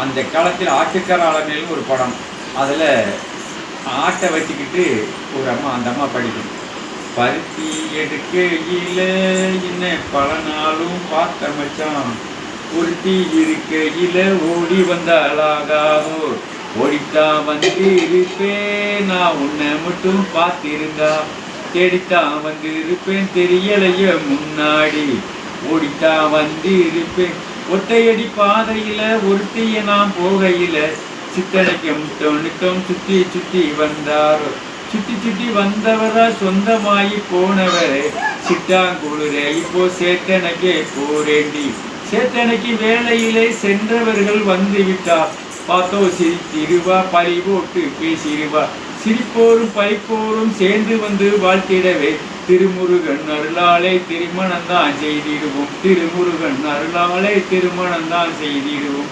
அந்த காலத்தில் ஆட்டுக்கராளமேல்னு ஒரு படம். அதில் ஆட்டை வச்சுக்கிட்டு ஒரு அம்மா, அந்த அம்மா படிக்கும். பருத்தி எடுக்கையில என்ன பல நாளும் பார்த்த மச்சான், ஒருத்தி இருக்கையில ஓடி வந்தாளாகாதோ, ஓடித்தான் வந்து இருப்பேன் நான் உன்னை மட்டும் பார்த்திருந்தா, தேடித்தான் வந்து இருப்பேன் தெரியலைய முன்னாடி, ஓடித்தான் வந்து இருப்பேன். ஒத்தையடி பாதையில ஒருத்தைய நாம் போகையில, சித்தனைக்கும் முத்தனுக்கும் சுத்தி சுத்தி வந்தாரோ, சுத்தி சுத்தி வந்தவரா சொந்தமாயி போனவரே, சிட்டாங்குளிரே இப்போ சேத்தனைக்கே போரேண்டி, சேத்தனைக்கு வேலையிலே சென்றவர்கள் வந்து விட்டார், பார்த்தோ சிரித்திருவா பழி போட்டு பேசிடுவா, சிரிப்போரும் பழிப்போரும் சேர்ந்து வந்து வாழ்த்திடவே, திருமுருகன் அருளாலே திருமணம் தான் செய்திடுவோம், திருமுருகன் அருளாலே திருமணம் தான் செய்திடுவோம்.